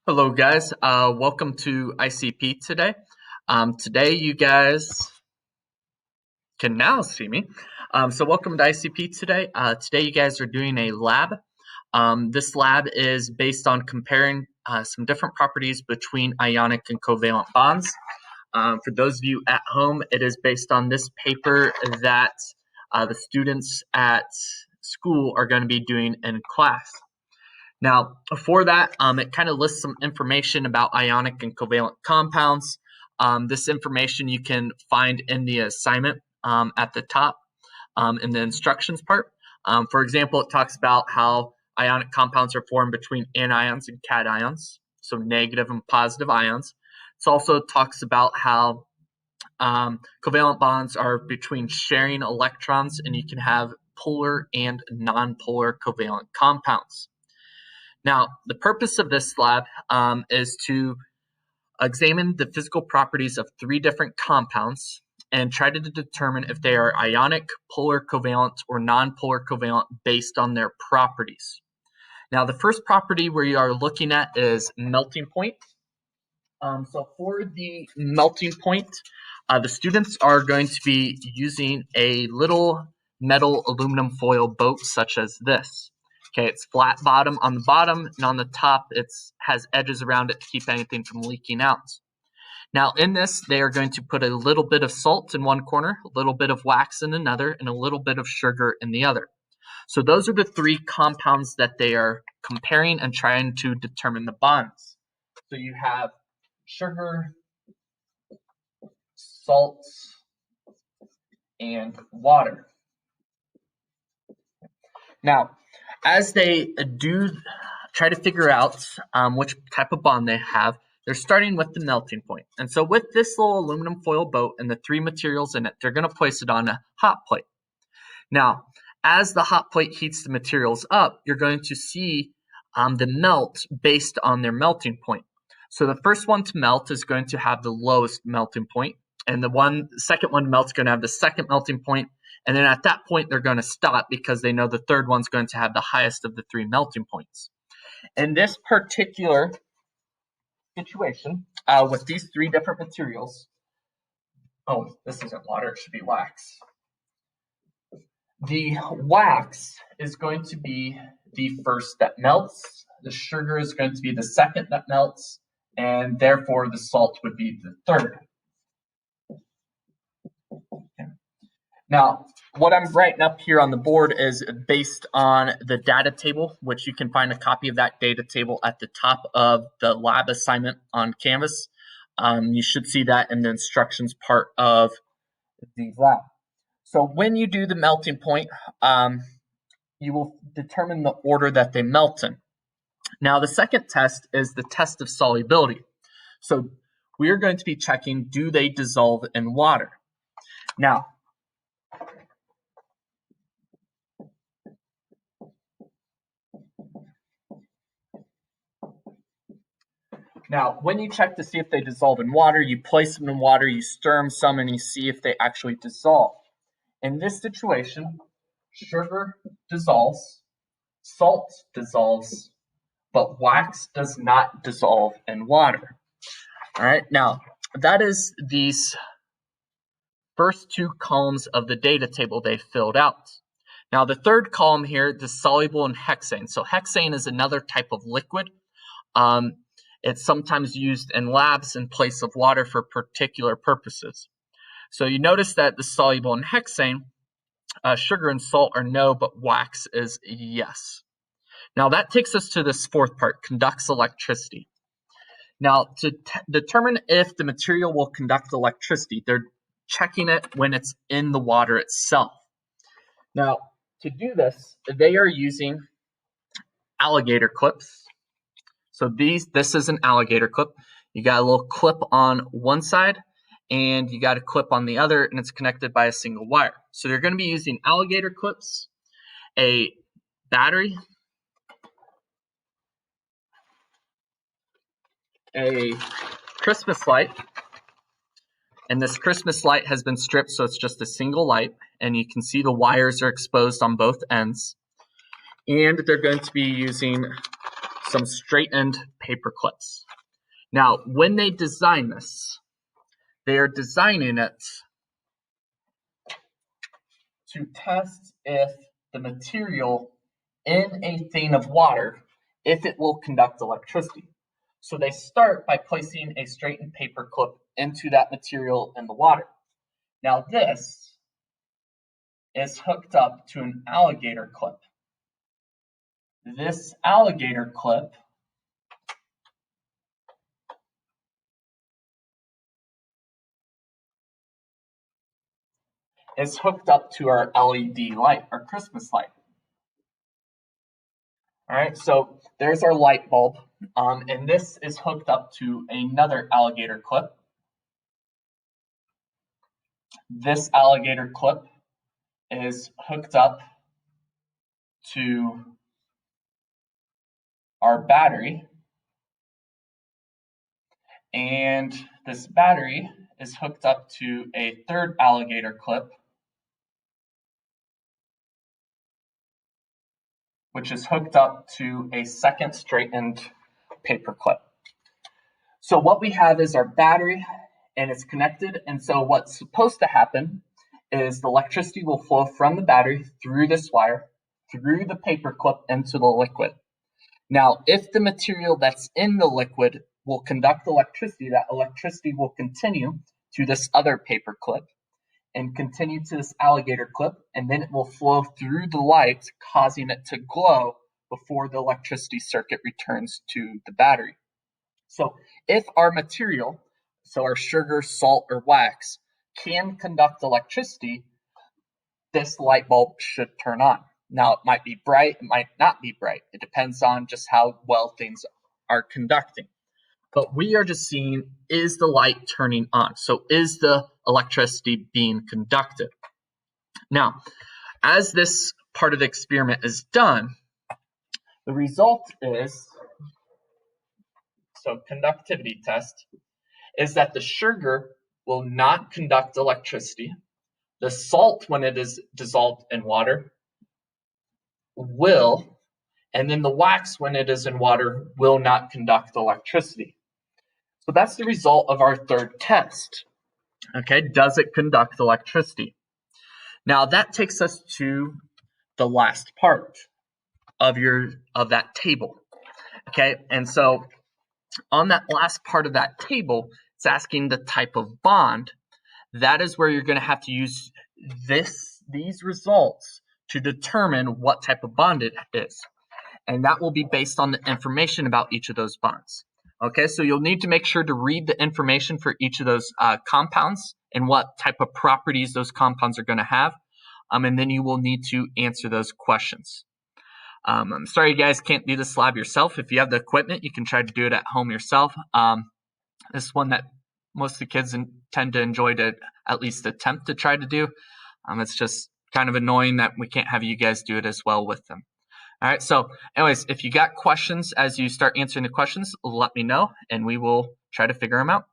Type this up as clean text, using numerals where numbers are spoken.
Hello guys, welcome to ICP today. Today you guys can now see me. So welcome to ICP today. Today you guys are doing a lab. This lab is based on comparing some different properties between ionic and covalent bonds. For those of you at home, it is based on this paper that the students at school are going to be doing in class. Now, for that, it kind of lists some information about ionic and covalent compounds. This information you can find in the assignment at the top in the instructions part. For example, it talks about how ionic compounds are formed between anions and cations, so negative and positive ions. It also talks about how covalent bonds are between sharing electrons, and you can have polar and nonpolar covalent compounds. Now, the purpose of this lab is to examine the physical properties of 3 different compounds and try to determine if they are ionic, polar covalent, or nonpolar covalent based on their properties. Now, the first property we are looking at is melting point. So for the melting point, the students are going to be using a little metal aluminum foil boat such as this. Okay, it's flat bottom on the bottom, and on the top it has edges around it to keep anything from leaking out. Now in this, they are going to put a little bit of salt in one corner, a little bit of wax in another, and a little bit of sugar in the other. So those are the 3 compounds that they are comparing and trying to determine the bonds. So you have sugar, salt, and water. Now, as they do try to figure out which type of bond they have, they're starting with the melting point. And so with this little aluminum foil boat and the 3 materials in it, they're going to place it on a hot plate. Now, as the hot plate heats the materials up, you're going to see the melt based on their melting point. So the first one to melt is going to have the lowest melting point, and the second one to melt is going to have the second melting point. And then at that point, they're going to stop because they know the third one's going to have the highest of the 3 melting points. In this particular situation, with these 3 different materials, this isn't water, it should be wax. The wax is going to be the first that melts, the sugar is going to be the second that melts, and therefore the salt would be the third. Okay. Now, what I'm writing up here on the board is based on the data table, which you can find a copy of that data table at the top of the lab assignment on Canvas. You should see that in the instructions part of the lab. So when you do the melting point, you will determine the order that they melt in. Now, the second test is the test of solubility. So we are going to be checking, do they dissolve in water? Now, when you check to see if they dissolve in water, you place them in water, you stir them some, and you see if they actually dissolve. In this situation, sugar dissolves, salt dissolves, but wax does not dissolve in water. All right, now that is these first 2 columns of the data table they filled out. Now the third column here, the soluble in hexane. So hexane is another type of liquid. It's sometimes used in labs in place of water for particular purposes. So you notice that the soluble in hexane, sugar and salt are no, but wax is yes. Now that takes us to this 4th part, conducts electricity. Now to determine if the material will conduct electricity, they're checking it when it's in the water itself. Now to do this, they are using alligator clips. So this is an alligator clip. You got a little clip on one side and you got a clip on the other, and it's connected by a single wire. So they're going to be using alligator clips, a battery, a Christmas light, and this Christmas light has been stripped so it's just a single light, and you can see the wires are exposed on both ends. And they're going to be using some straightened paper clips. Now, when they design this, they are designing it to test if the material in a thing of water, if it will conduct electricity. So they start by placing a straightened paper clip into that material in the water. Now this is hooked up to an alligator clip. This alligator clip is hooked up to our LED light, our Christmas light. All right, so there's our light bulb, and this is hooked up to another alligator clip. This alligator clip is hooked up to our battery, and this battery is hooked up to a third alligator clip, which is hooked up to a second straightened paper clip. So what we have is our battery, and it's connected, and so what's supposed to happen is the electricity will flow from the battery through this wire, through the paper clip into the liquid. Now, if the material that's in the liquid will conduct electricity, that electricity will continue to this other paper clip and continue to this alligator clip, and then it will flow through the light, causing it to glow before the electricity circuit returns to the battery. So if our material, so our sugar, salt, or wax, can conduct electricity, this light bulb should turn on. Now, it might be bright, it might not be bright. It depends on just how well things are conducting. But we are just seeing, is the light turning on? So is the electricity being conducted? Now, as this part of the experiment is done, the result is, so conductivity test, is that the sugar will not conduct electricity. The salt, when it is dissolved in water, will, and then the wax, when it is in water, will not conduct electricity. So that's the result of our third test. Okay, does it conduct electricity? Now that takes us to the last part of that table. Okay, and so on that last part of that table, it's asking the type of bond. That is where you're going to have to use these results to determine what type of bond it is. And that will be based on the information about each of those bonds. Okay, so you'll need to make sure to read the information for each of those compounds and what type of properties those compounds are going to have. And then you will need to answer those questions. I'm sorry you guys can't do this lab yourself. If you have the equipment, you can try to do it at home yourself. This is one that most of the kids tend to enjoy to at least attempt to try to do. It's just kind of annoying that we can't have you guys do it as well with them. All right, so anyways, if you got questions as you start answering the questions, let me know, and we will try to figure them out.